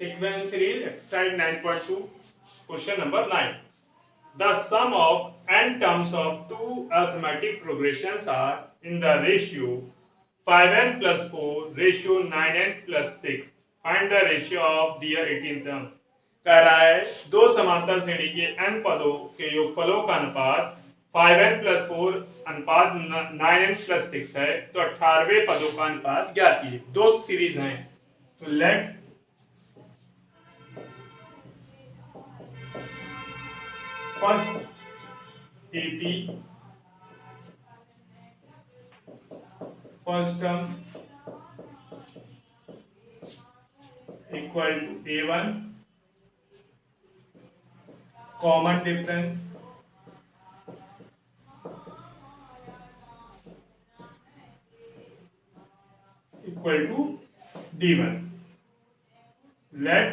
Sequence series exercise 9.2 question number 9. The sum of n terms of two arithmetic progressions are in the ratio 5n plus 4 ratio 9n plus 6. Find the ratio of their 18th term. कह रहा है दो समांतर श्रेणी के n पदों के योगफलों का अनुपात 5n plus 4 अनुपात 9n plus 6 है, तो 18वें पदों का अनुपात ज्ञात कीजिए। दो सीरीज हैं, तो late first AP first term equal to A1 common difference equal to D1. Let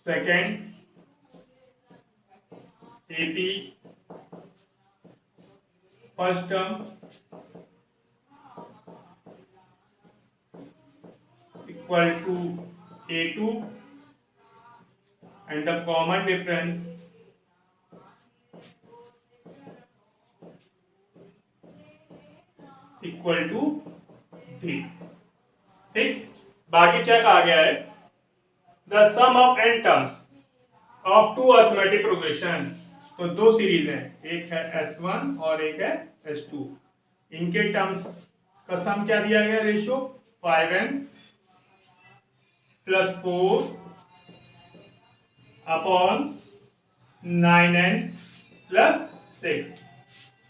second AP first term equal to A2 and the common difference equal to D. ठीक, बाकी क्या कहा गया है? The sum of n terms of two arithmetic progression, तो दो series हैं, एक है S1 और एक है S2। इनके टर्म्स का सम क्या दिया गया? Ratio 5n plus 4 upon 9n plus 6।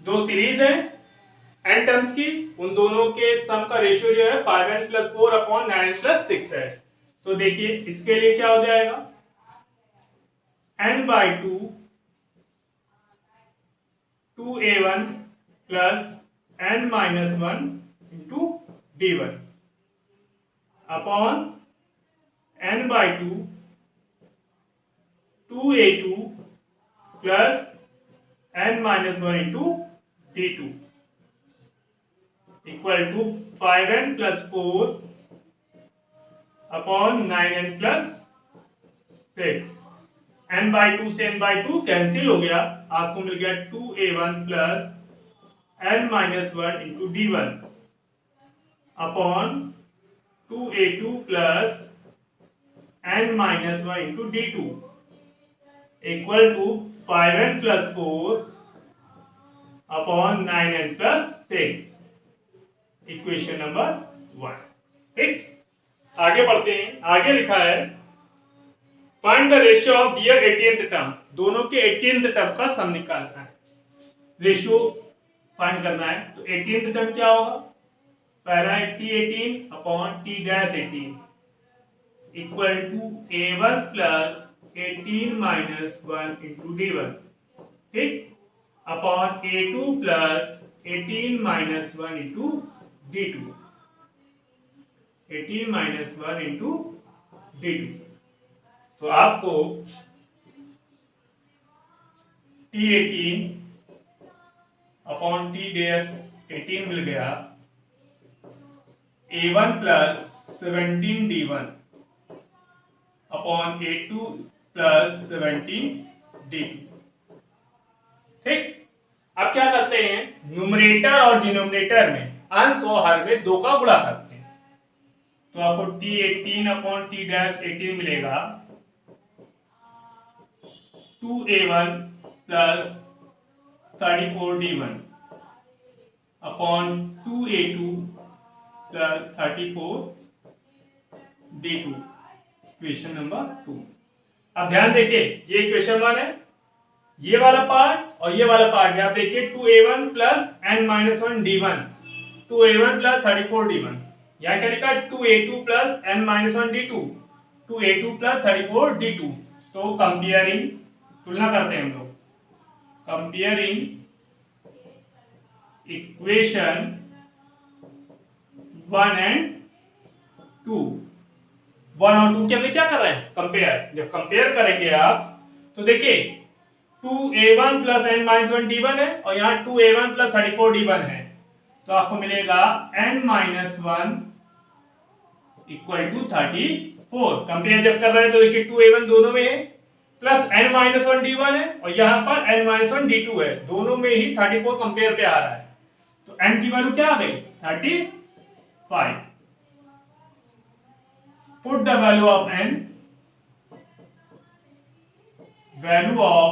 दो सीरीज हैं n टर्म्स की, उन दोनों के सम का रेशियो जो है 5n plus 4 upon 9n plus 6 है। तो देखिए इसके लिए क्या हो जाएगा? n by 2 2a1 plus n minus 1 into d1 upon n by 2 2a2 plus n minus 1 into d2 equal to 5n plus 4 upon 9n plus 6। n by 2 से n by 2 cancel हो गया, आपको मिल गया 2a1 plus n minus 1 into d1 upon 2a2 plus n minus 1 into d2 equal to 5n plus 4 upon 9n plus 6। Equation number 1। ठीक, आगे बढ़ते हैं। आगे लिखा है find the ratio of their 18th term. दोनों के 18th टर्म का सम निकालना है, रेशियो फाइंड करना है। तो 18th टर्म क्या होगा? पहला है T18 upon T-18 equal to A1 plus 18 minus 1 into D1, ठीक, upon A2 plus 18 minus 1 into D2, 18 minus 1 into D2। तो आपको T18 अपॉन T-18 मिल गया A1 plus 17 D1 upon A2 plus 17 D2। ठीक, अब क्या करते हैं? न्यूमरेटर और डिनोमिनेटर में अंश और हर में 2 का गुणा करते हैं। तो आपको T18 अपॉन T-18 मिलेगा 2a1 plus 34 d1 upon 2a2 plus 34 d2। Question number 2। अब ध्यान देखिए, ये क्वेश्चन 1 है, ये वाला पार्ट और ये वाला पार्ट में आप देखिए 2a1 plus n minus 1 d1, 2a1 plus 34 d1। यहाँ क्या लिखा? 2a2 plus n minus 1 d2, 2a2 plus 34 d2। तो कंपेयरिंग, तुलना करते हैं हम लोग, कंपेयरिंग इक्वेशन 1 एंड 2। 1 और 2 के अंदर क्या कर रहे हैं? कंपेयर। जब कंपेयर करेंगे आप तो देखिए 2a1 plus n minus 1 d1 है और यहाँ 2a1 प्लस 34 d1 है, तो आपको मिलेगा n minus 1 equal to 34। 4 compare जब कर रहे हैं तो देखिए 2a1 दोनों में है प्लस n-1 d1 है और यहाँ पर n-1 d2 है, दोनों में ही 34 कंपेयर पे आ रहा है तो n की वैल्यू क्या आ गई 35। Put the value of n, value of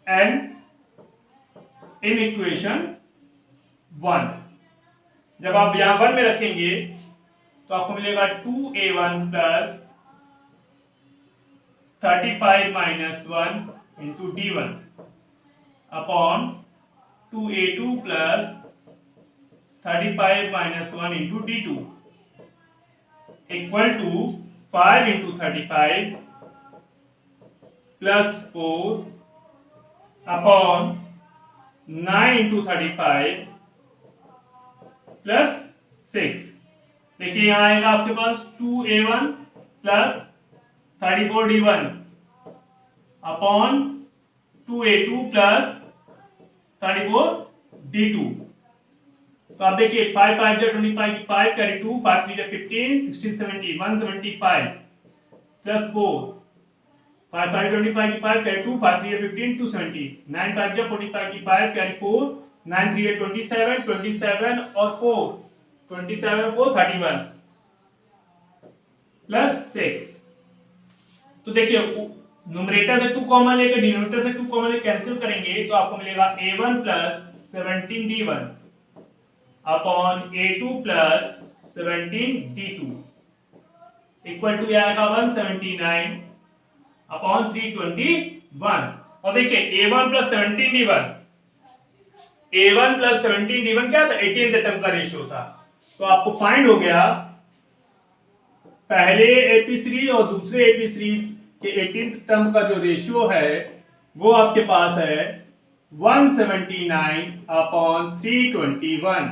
n in equation 1। जब आप यहां 1 में रखेंगे तो आपको मिलेगा 2a1 plus 35 minus 1 into d1 upon 2a2 plus 35 minus 1 into d2 equal to 5 into 35 plus 4 upon 9 into 35 plus 6। देखिए यहां आएगा आपके पास 2a1 plus 34d1 upon 2a2 plus 34d2। तो आप देखिए 5 5 जा 25 की 5 कैरी 2 5 3 जा 15 16 70 175 प्लस 4 5 5 25 की 5 कैरी 2 5 3 जा 15 270 9 5 जा 45 की 5 कैरी 4 9 3 जा 27 27 और 4 27 और 4 31 प्लस 6। तो देखिए न्यूमरेटर से 2 कॉमन लेकर डिनोमिनेटर से 2 कॉमन लेकर कैंसिल करेंगे तो आपको मिलेगा a1 plus 17d1 upon a2 plus 17d2 equal to आएगा 179 अपॉन 321। और देखिए a1 plus 17d1 a1 plus 17d1 क्या था 18th टर्म का रेशियो था। तो आपको फाइंड हो गया पहले AP सीरीज और दूसरे AP सीरीज के 18th टर्म का जो रेशियो है वो आपके पास है 179 अपॉन 321।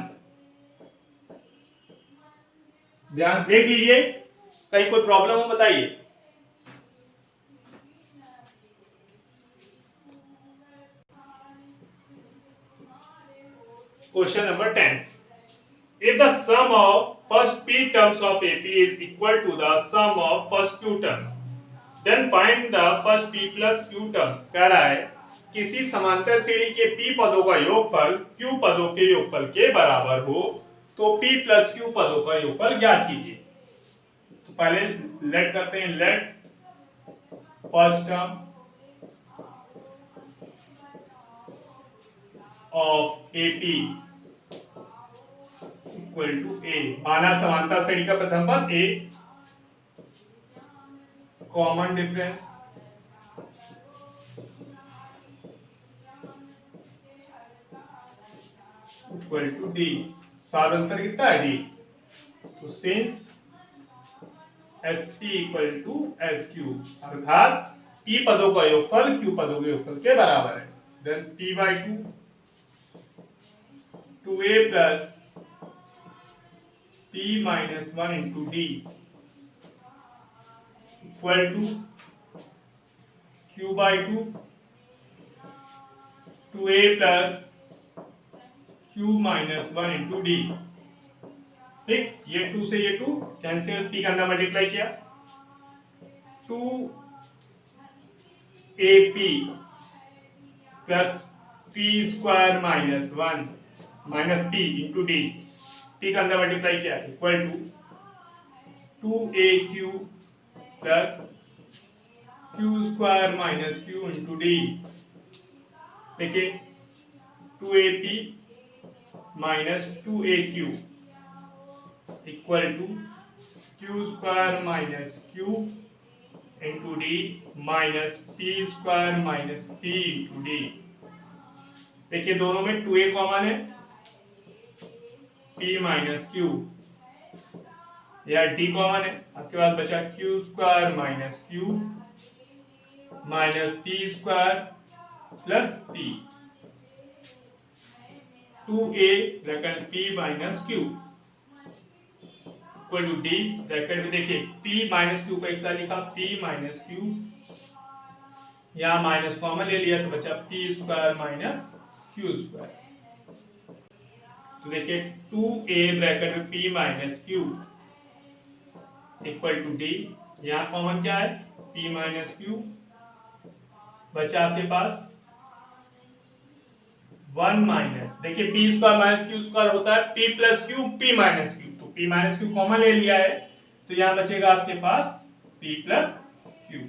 ध्यान देख लीजिए कहीं कोई प्रॉब्लम हो बताइए। Question number 10, if the sum of first p terms of AP is equal to the sum of first q terms, then find the first p plus q terms। कह रहा है किसी समांतर श्रेणी के p पदों का योगफल q पदों के योगफल के बराबर हो तो p plus q पदों का योगफल ज्ञात कीजिए। तो पहले लेट करते हैं, let first term of AP equal to a, माना समांतर श्रेणी का प्रथम पद a, common difference equal to d, साधांतर कितना है d। तो since SP equal to SQ अर्थात p पदों का योगफल q पदों के योगफल के बराबर है। Then p by 2a plus p minus 1 into d equal to q by 2 2a plus q minus 1 into d। ठीक, ये 2 से ये 2 कैंसिल, p का अंदर मल्टीप्लाई किया 2 ap plus p square minus 1 minus p into d, p का अंदर multiply किया equal to 2aq plus q square minus q into d। देखिए 2ap minus 2aq equal to q square minus q into d minus p square minus p into d। देखिए दोनों में 2a common है, p minus q या d common है, आपके पास बचा q square minus q minus p square plus p 2a bracket p minus q equal to d bracket में देखिए p माइनस q का एक साथ लिखा p माइनस q, यहाँ माइनस कॉमन ले लिया तो बचा p square minus q square. तो देखिए 2a ब्रैकेट में p minus q equal to d. यहाँ कॉमन क्या है, p माइनस क्यू, बचा आपके पास 1 माइनस, देखिए p square minus q square होता है p plus q p minus q, तो p माइनस क्यू कॉमन ले लिया है, तो यहाँ बचेगा आपके पास p प्लस क्यू।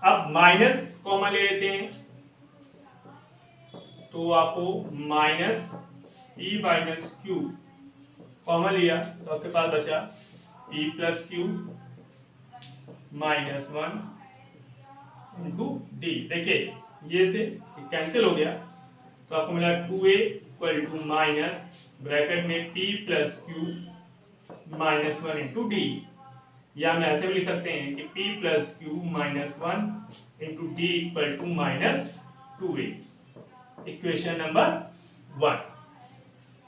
अब माइनस कॉमन ले लेते हैं, तो आपको minus p minus q common लिया, तो आपके पास बचा p plus q minus 1 into d. देखिए ये से कैंसिल हो गया, तो आपको मिला 2a equal to minus bracket में p plus q minus 1 into d, या हम ऐसे भी लिख सकते हैं कि p plus q minus 1 into d equal to minus 2a, equation number 1।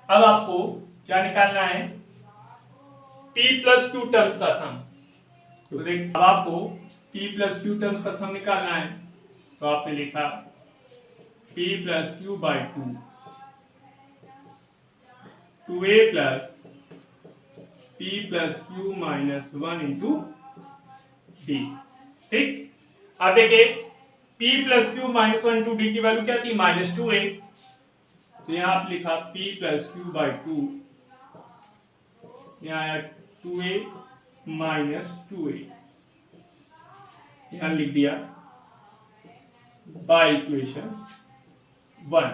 अब आपको क्या निकालना है, p प्लस क्यू टर्म्स का सम। तो देख अब आपको p प्लस क्यू टर्म्स का सम निकालना है, तो आपने लिखा p plus Q by 2a plus p plus q minus 1 into d. ठीक, अब देखिए p plus q minus 1 into D की वैल्यू क्या थी, माइनस 2a, तो यहाँ आप लिखा p प्लस क्यू बाई 2, यहाँ आया 2a माइनस 2a, यहाँ लिख दिया बाई इक्वेशन 1।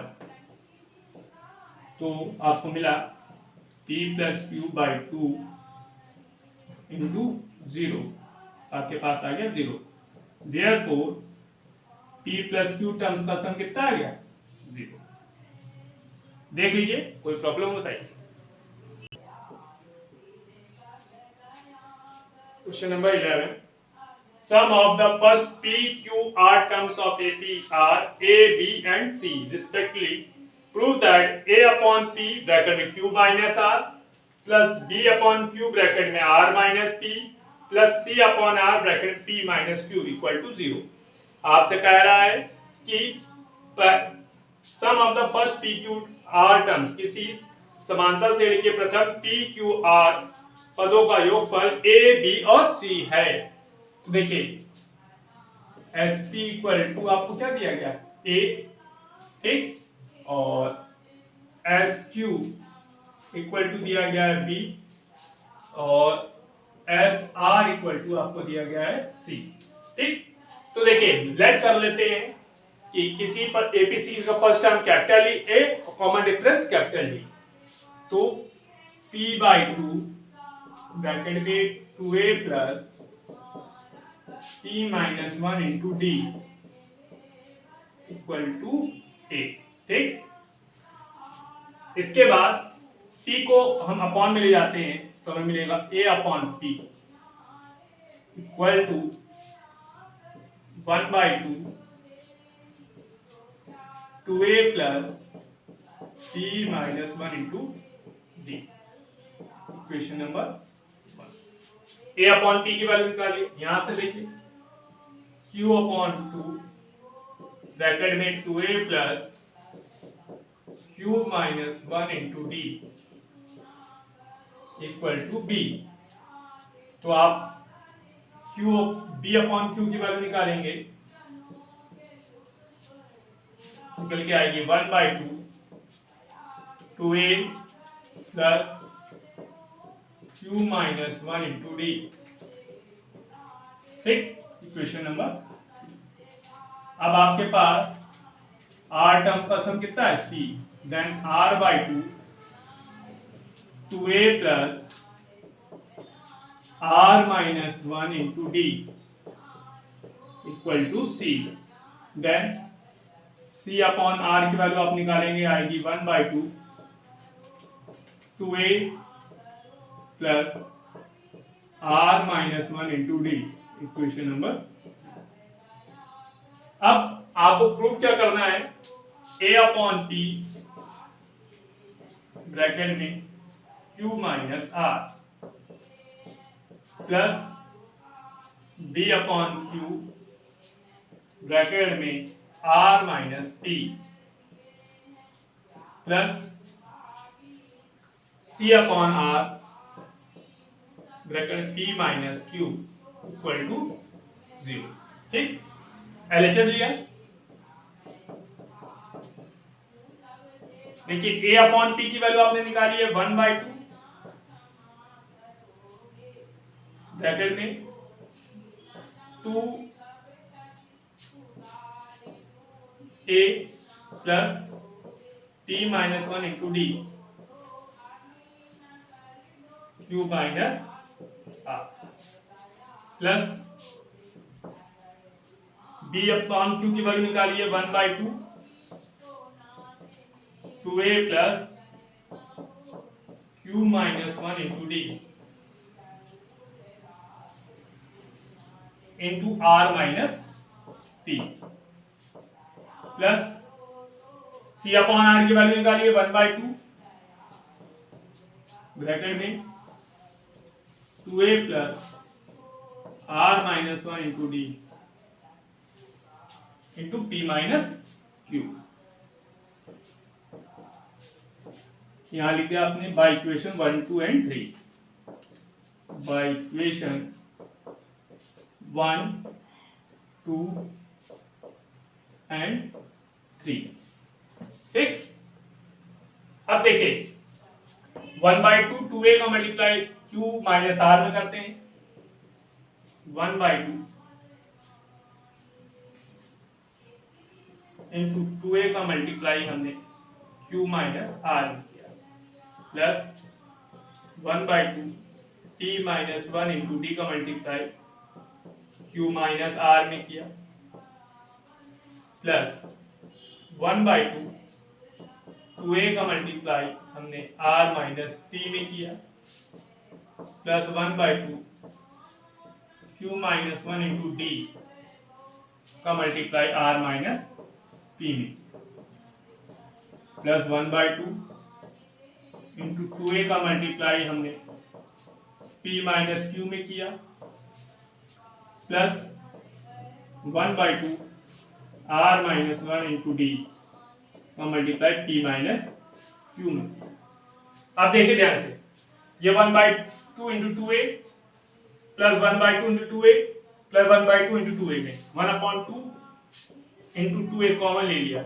तो आपको मिला p plus Q by 2 into 0, आपके पास आ गया 0। Therefore p plus Q terms का सम कितना आ गया, 0। देख लीजिए कोई प्रॉब्लम होता है। Question number 11, sum of the first p q r terms of AP are a b and c respectively, prove that a upon p bracket में q minus r plus b upon q bracket में r minus p plus c upon r bracket p minus q equal to 0। आपसे कह रहा है कि sum of the first p q r terms, किसी समांतर श्रेणी के प्रथम p q r पदों का योगफल a b और c है। तो देखिए SP इक्वल टू आपको क्या दिया गया, a, ठीक, और SQ इक्वल टू दिया गया है b, और SR इक्वल टू आपको दिया गया है c। ठीक, तो देखिए लेट कर लेते हैं कि किसी पर APC का first term capital E, A common difference capital D, तो p बाई 2 ब्रैकेट में 2a plus p minus 1 into d equal to a। ठीक, इसके बाद p को हम अपॉन में ले जाते हैं, तो हमें मिलेगा a upon p equal to 1 by 2 2a plus p minus 1 into d, equation number 1। a upon p की वैल्यू निकालिए, यहां से देखिए q अपॉन 2 ब्रैकेट में 2a plus q minus 1 into d equal to b। तो आप b अपॉन q की value निकालेंगे, निकल के आएगी 1 by 2 2a plus q minus 1 into d. ठीक, इक्वेशन नंबर। अब आपके पास r टर्म का सम कितना है, c, then r by 2 2a plus r minus 1 into d equal to c, then c upon r की वैल्यू आप निकालेंगे, आएगी 1 by 2 2a plus r minus 1 into d, equation number. अब आपको प्रूव क्या करना है, a अपॉन p ब्रैकेट में q minus r plus b upon q bracket में r minus p plus c upon r bracket p minus Q equal to 0। ठीक, LHS लिया। देखिए ए अपॉन पी की वैल्यू आपने निकाली है 1/2 ब्रैकेट में 2 a plus t minus 1 into d q minus r plus b upon q की value निकाली है 1/2 2a plus q minus 1 into d into r minus p plus c upon r की value निकालिए 1/2 bracket में 2a plus r minus 1 into d into p minus Q. यहां लिख दिया आपने by equation 1, 2 and 3। By equation 1, 2 and 3। ठीक, अब देखिए 1/2 2a का मल्टीप्लाई q माइनस आर में करते हैं। 1/2 इंटू 2a का मल्टीप्लाई हमने q माइनस आर में किया plus 1/2 t minus 1 into D का मल्टीप्लाई q माइनस आर में किया प्लस 1/2 2a का मल्टीप्लाई हमने r माइनस p में किया plus 1/2 q minus 1 into D का मल्टीप्लाई r माइनस p में प्लस 1/2 इंटू 2a का मल्टीप्लाई हमने p माइनस q में किया plus 1/2 r minus 1 into D का मल्टीप्लाई p माइनस q में। अब देखिए ध्यान से, ये 1/2 into 2a plus 1/2 into 2a plus 1/2 into 2a में 1/2 इंटू 2a कॉमन ले लिया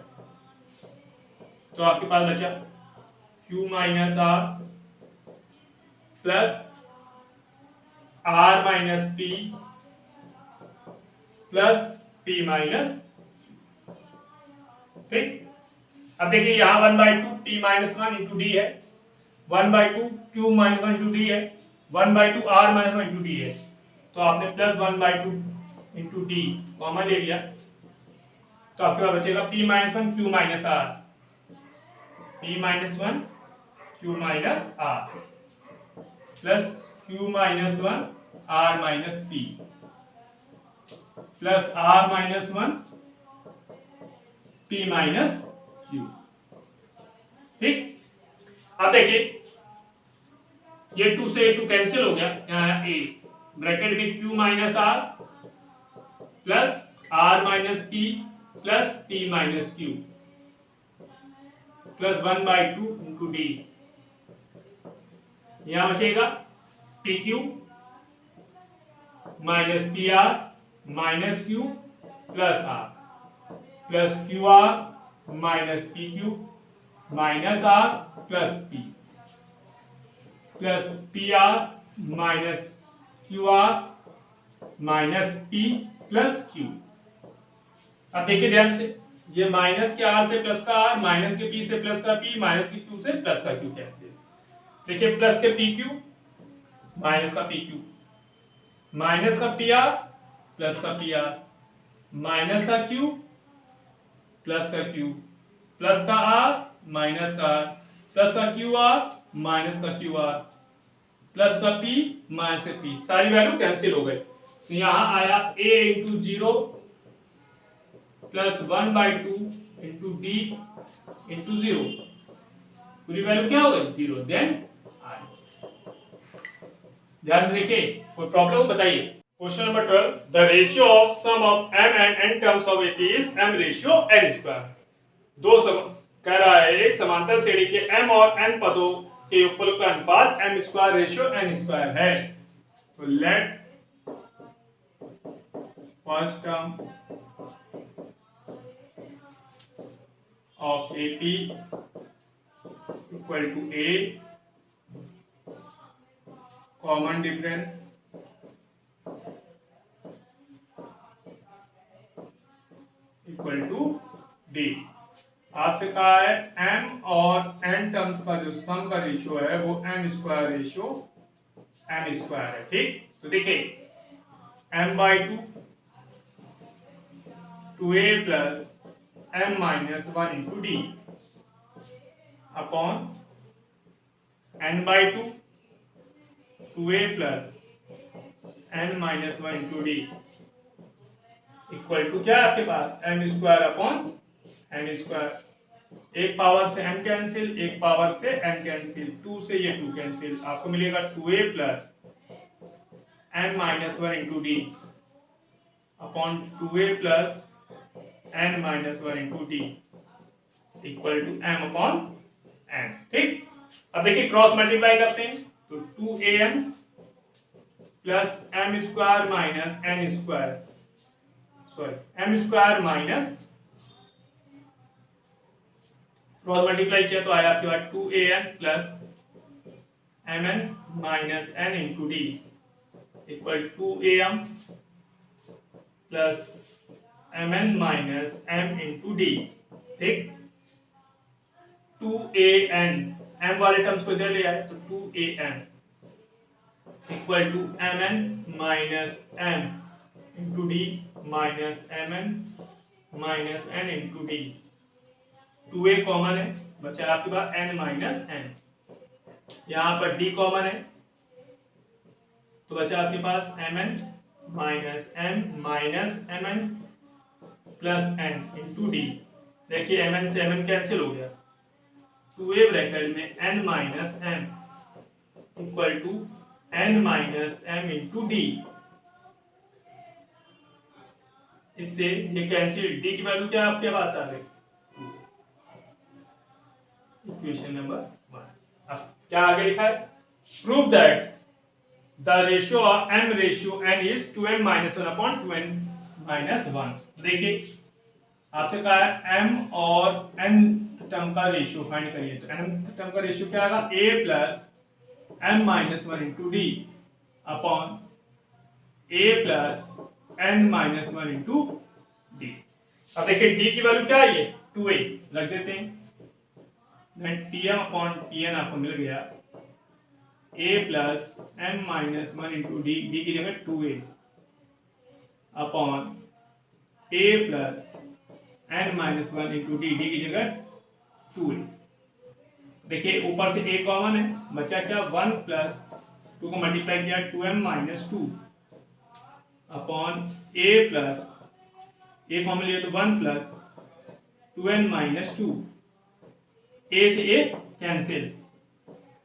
तो आपके पास बचा q minus r plus r minus p plus p minus. ठीक, अब देखिए यहां 1/2 t माइनस 1 इंटू डी है, 1/2 q माइनस 1 इंटू डी है, 1/2 r माइनस 1 इंटू डी है, तो आपने प्लस 1/2 इंटू डी कॉमन ले लिया तो आपके पास बचेगा p minus 1 q minus r, p minus 1 q minus r plus q minus 1 r minus p plus r minus 1 p minus q। ठीक, अब देखिए ये 2 से 2 कैंसिल हो गया, यहाँ a ब्रैकेट में q minus r plus r minus p plus p minus q plus 1/2 into D, यहां बचेगा pq minus pr minus q plus r plus qr minus pq minus r plus p plus pr minus qr minus p plus q। अब देखिए ध्यान से, ये minus के r से plus का r, माइनस के p से प्लस का p, माइनस के q से प्लस का q कैंसिल। देखिए प्लस के pq माइनस का pq माइनस का pr प्लस का pr माइनस का q प्लस का q प्लस का r माइनस का r प्लस का qr माइनस का qr प्लस का p माइनस का p, सारी वैल्यू कैंसिल हो गई तो यहां आया a into 0 plus 1/2 into d into 0, पूरी वैल्यू क्या हो गई 0, देन i। ध्यान से देखिए, कोई प्रॉब्लम बताइए। Question number 12, the ratio of sum of m and n terms of it is m ratio n square. दो सम कह रहा है एक समांतर श्रेणी के m और n पदों के योगफल का अनुपात m square ratio n square है। तो let first term of AP equal to A, common difference equal to D। आपसे कहा है m और n टर्म्स का जो सम का रेशियो है वो m square ratio m square है, ठीक। तो देखिए m/2 2a plus m minus 1 into d upon n/2 2a plus n minus 1 into d equal to क्या है आपके पास m square upon m square. एक पावर से m कैंसिल, एक पावर से n कैंसिल, 2 से ये 2 कैंसिल, आपको मिलेगा 2a plus n minus 1 into d upon 2a plus n minus 1 into d equal to m upon n, ठीक। अब देखिए क्रॉस मल्टीप्लाई करते हैं तो 2am plus m square minus n square, sorry m square minus, cross multiply किया तो आया आपके पास 2am plus mn minus n into d equal 2am plus mn minus m into d, ठीक। 2an m वाले terms को इधर ले आए तो 2am equal to mn minus m into d minus mn minus n into d, 2a common है, बचा आपके पास n माइनस n, यहाँ पर d कॉमन है तो बचा आपके पास mn minus m minus mn plus n into d. देखिए mn से mn कैंसिल हो गया, 2a ब्रैकेट में n minus m equal to n minus m into d. इससे ये कैंसिल, d की वैल्यू क्या आपके पास आ गई, इक्वेशन नंबर 1। अब क्या आगे लिखा है, prove that the ratio of m ratio n is 2m minus 1 upon 2n minus 1। देखिए आपसे कहा है m और n टर्म का रेशियो फाइंड करिए, तो n टर्म का रेशियो क्या आएगा, a plus m minus 1 into d upon a plus n minus 1 into D. अब देखिए d की वैल्यू क्या है, ये 2a रख देते हैं, tm अपॉन tn आपको मिल गया a plus m minus 1 into D, D की जगह 2a upon a plus n minus 1 into D, D की जगह 2a। देखिए ऊपर से a कॉमन है, बचा क्या 1 प्लस 2 को मल्टीप्लाई किया 2m minus 2 upon a plus a common लिया तो 1 प्लस 2n माइनस 2, a से a कैंसिल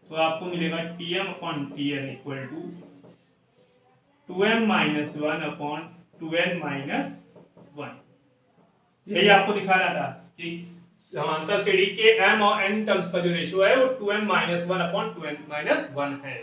तो आपको मिलेगा tm upon tn equal to 2m minus 1 upon 2n minus 1। यही आपको दिखाना था कि समांतर श्रेणी के m और n टर्म्स का जो रेशियो है वो 2m minus 1 upon 2n minus 1 है।